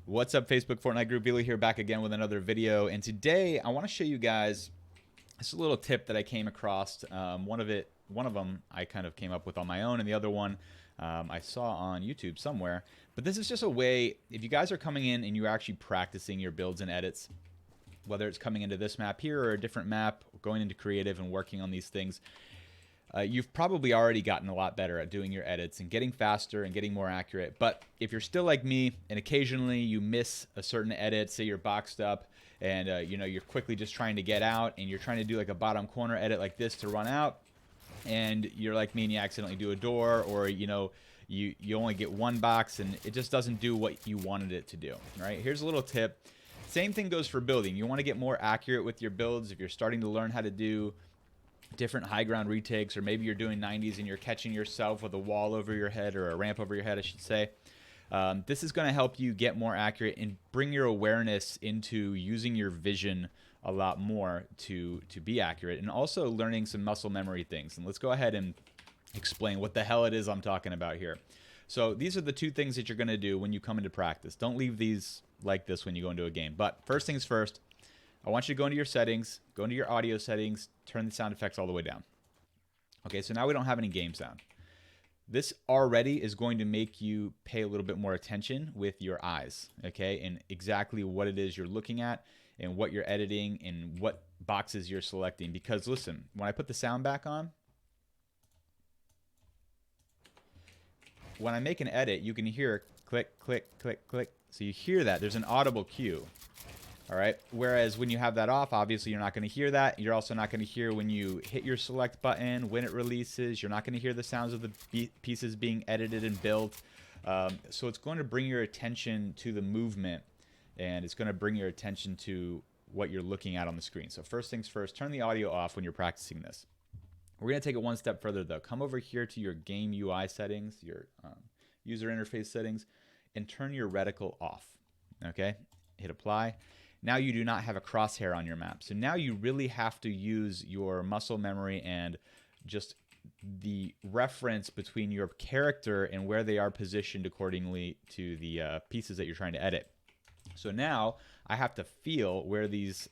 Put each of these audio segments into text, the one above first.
What's up, Facebook Fortnite group? Billy here, back again with another video. And today I want to show you guys this little tip that I came across. One of them I kind of came up with on my own, and the other one I saw on YouTube somewhere. But this is just a way, if you guys are coming in and you're actually practicing your builds and edits, whether it's coming into this map here or a different map, going into creative and working on these things, you've probably already gotten a lot better at doing your edits and getting faster and getting more accurate. But if you're still like me and occasionally you miss a certain edit, say you're boxed up and you're quickly just trying to get out and you're trying to do like a bottom corner edit like this to run out, and you're like me and you accidentally do a door, or you only get one box and it just doesn't do what you wanted it to do. Right? Here's a little tip. Same thing goes for building. You want to get more accurate with your builds. If you're starting to learn how to do different high ground retakes, or maybe you're doing 90s and you're catching yourself with a wall over your head, or a ramp over your head, I should say. This is going to help you get more accurate and bring your awareness into using your vision a lot more to be accurate, and also learning some muscle memory things. And let's go ahead and explain what the hell it is I'm talking about here. So these are the two things that you're going to do when you come into practice. Don't leave these like this when you go into a game. But first things first, I want you to go into your settings, go into your audio settings, turn the sound effects all the way down. Okay, so now we don't have any game sound. This already is going to make you pay a little bit more attention with your eyes, okay, and exactly what it is you're looking at and what you're editing and what boxes you're selecting. Because listen, when I put the sound back on, when I make an edit, you can hear click, click, click, click. So you hear that. There's an audible cue. All right. Whereas when you have that off, obviously you're not going to hear that. You're also not going to hear when you hit your select button, when it releases. You're not going to hear the sounds of the pieces being edited and built. So it's going to bring your attention to the movement, and it's going to bring your attention to what you're looking at on the screen. So first things first, turn the audio off when you're practicing this. We're going to take it one step further though. Come over here to your game UI settings, your user interface settings, and turn your reticle off. Okay. Hit apply. Now you do not have a crosshair on your map. So now you really have to use your muscle memory and just the reference between your character and where they are positioned accordingly to the pieces that you're trying to edit. So now I have to feel where these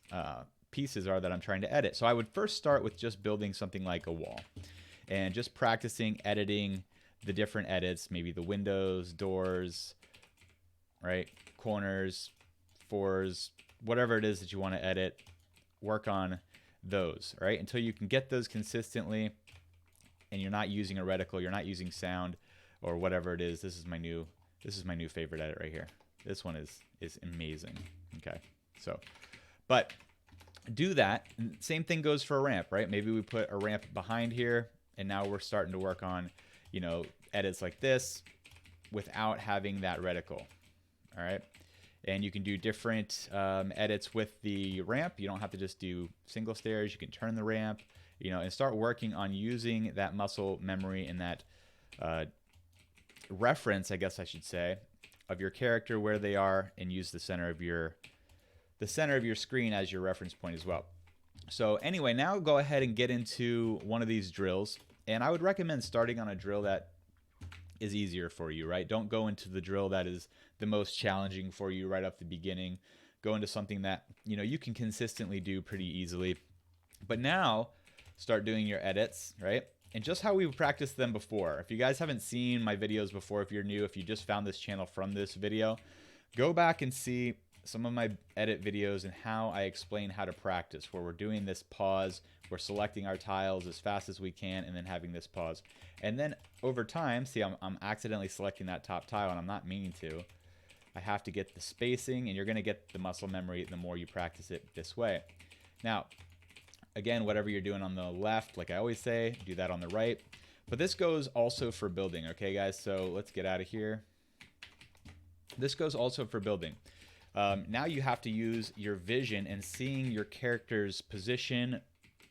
pieces are that I'm trying to edit. So I would first start with just building something like a wall and just practicing editing the different edits, maybe the windows, doors, right, corners, fours, whatever it is that you want to edit. Work on those, right, until you can get those consistently and you're not using a reticle, you're not using sound or whatever it is. This is my new favorite edit right here. This one is amazing. Okay, so but do that. And same thing goes for a ramp, right? Maybe we put a ramp behind here and now we're starting to work on edits like this without having that reticle. All right. And you can do different edits with the ramp. You don't have to just do single stairs. You can turn the ramp, and start working on using that muscle memory and that reference, I guess I should say, of your character, where they are, and use the center of your screen as your reference point as well. So anyway, now go ahead and get into one of these drills. And I would recommend starting on a drill that is easier for you, right? Don't go into the drill that is the most challenging for you right off the beginning. Go into something that you can consistently do pretty easily. But now start doing your edits, right? And just how we've practiced them before. If you guys haven't seen my videos before, if you're new, if you just found this channel from this video, go back and see some of my edit videos and how I explain how to practice, where we're doing this pause, we're selecting our tiles as fast as we can, and then having this pause. And then over time, see, I'm accidentally selecting that top tile and I'm not meaning to. I have to get the spacing, and you're going to get the muscle memory the more you practice it this way. Now, again, whatever you're doing on the left, like I always say, do that on the right. But this goes also for building, okay, guys? So let's get out of here. This goes also for building. Now you have to use your vision and seeing your character's position,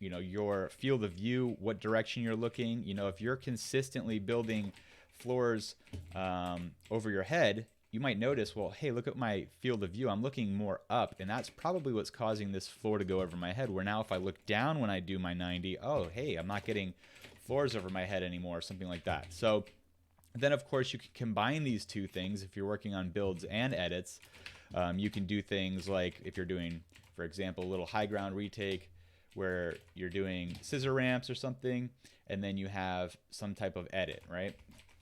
your field of view, what direction you're looking. If you're consistently building floors over your head, you might notice, well, hey, look at my field of view. I'm looking more up, and that's probably what's causing this floor to go over my head, where now if I look down when I do my 90, oh, hey, I'm not getting floors over my head anymore, or something like that. So Then, of course, you can combine these two things if you're working on builds and edits. You can do things like if you're doing, for example, a little high ground retake where you're doing scissor ramps or something, and then you have some type of edit, right?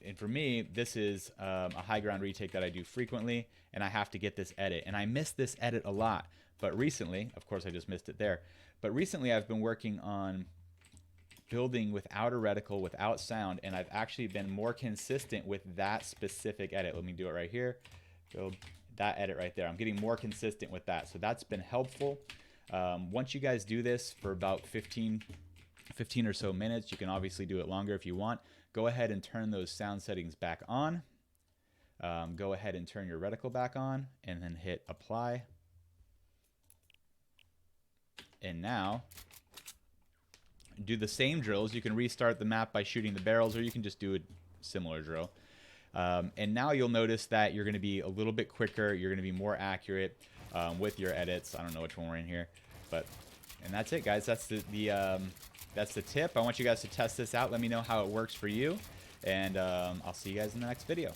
And for me, this is a high ground retake that I do frequently, and I have to get this edit. And I miss this edit a lot. But recently, of course, I just missed it there. But recently, I've been working on building without a reticle, without sound, and I've actually been more consistent with that specific edit. Let me do it right here. Build that edit right there. I'm getting more consistent with that. So that's been helpful. Once you guys do this for about 15 or so minutes, you can obviously do it longer if you want. Go ahead and turn those sound settings back on. Go ahead and turn your reticle back on and then hit apply. And now do the same drills. You can restart the map by shooting the barrels, or you can just do a similar drill. And now you'll notice that you're going to be a little bit quicker. You're going to be more accurate with your edits. I don't know which one we're in here, and that's it, guys. That's the tip. I want you guys to test this out. Let me know how it works for you, and I'll see you guys in the next video.